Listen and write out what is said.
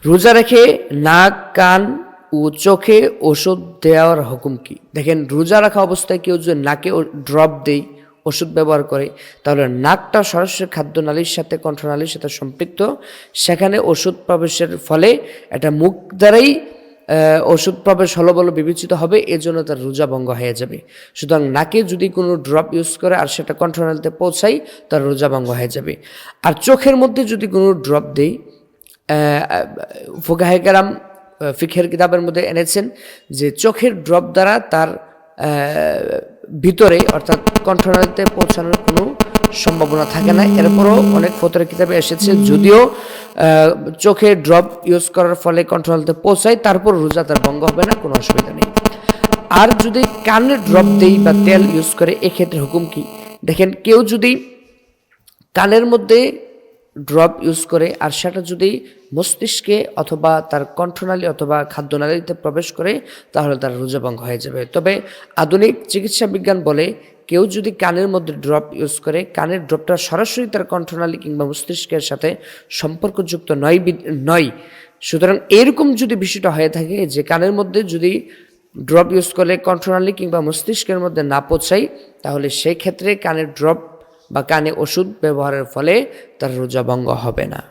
রোজা রেখে নাক, কান ও চোখে ওষুধ দেওয়ার হুকুম কি? দেখেন, রোজা রাখা অবস্থায় কেউ যদি নাকে ড্রপ দেয়, ওষুধ ব্যবহার করে, তাহলে নাকটা সরাসরি খাদ্যনালীর সাথে, কণ্ঠনালীর সাথে সম্পৃক্ত। সেখানে ওষুধ প্রবেশের ফলে এটা মুখ দ্বারাই ওষুধ প্রবেশ হলো বলে বিবেচিত হবে, এজন্য তার রোজা ভঙ্গ হয়ে যাবে। সুতরাং নাকে যদি কোনো ড্রপ ইউজ করে আর সেটা কণ্ঠনালীতে পৌঁছায়, তার রোজা ভঙ্গ হয়ে যাবে। আর চোখের মধ্যে যদি কোনো ড্রপ দেয়, ফুকাহে কেরাম ফিকহের কিতাবের মধ্যে এনেছেন যে চোখের ড্রপ দ্বারা তার ভিতরে অর্থাৎ কণ্ঠনালীতে পৌঁছানোর কোনো সম্ভাবনা থাকে না। এরপরও অনেক ফতোয়ার কিতাবে এসেছে যদিও চোখে ড্রপ ইউজ করার ফলে কণ্ঠনালীতে পৌঁছায়, তারপর রোজা তার ভঙ্গ হবে না, কোনো অসুবিধা নেই। আর যদি কানে ড্রপ দেই বা তেল ইউজ করে, এক্ষেত্রে হুকুম কি? দেখেন, কেউ যদি কানের মধ্যে ড্রপ ইউজ করে আর সেটা যদি মস্তিষ্কে অথবা তার কণ্ঠনালী অথবা খাদ্যনালীতে প্রবেশ করে, তাহলে তার রোজা ভঙ্গ হয়ে যাবে। তবে আধুনিক চিকিৎসা বিজ্ঞান বলে কেউ যদি কানের মধ্যে ড্রপ ইউজ করে, কানের ড্রপটা সরাসরি তার কণ্ঠনালী কিংবা মস্তিষ্কের সাথে সম্পর্কযুক্ত নয়। সুতরাং এরকম যদি বিষয়টা হয়ে থাকে যে কানের মধ্যে যদি ড্রপ ইউজ করলে কণ্ঠনালী কিংবা মস্তিষ্কের মধ্যে না পৌঁছায়, তাহলে সেই ক্ষেত্রে কানের ড্রপ বা কানে ওষুধ ব্যবহারের ফলে তার রোজা ভঙ্গ হবে না।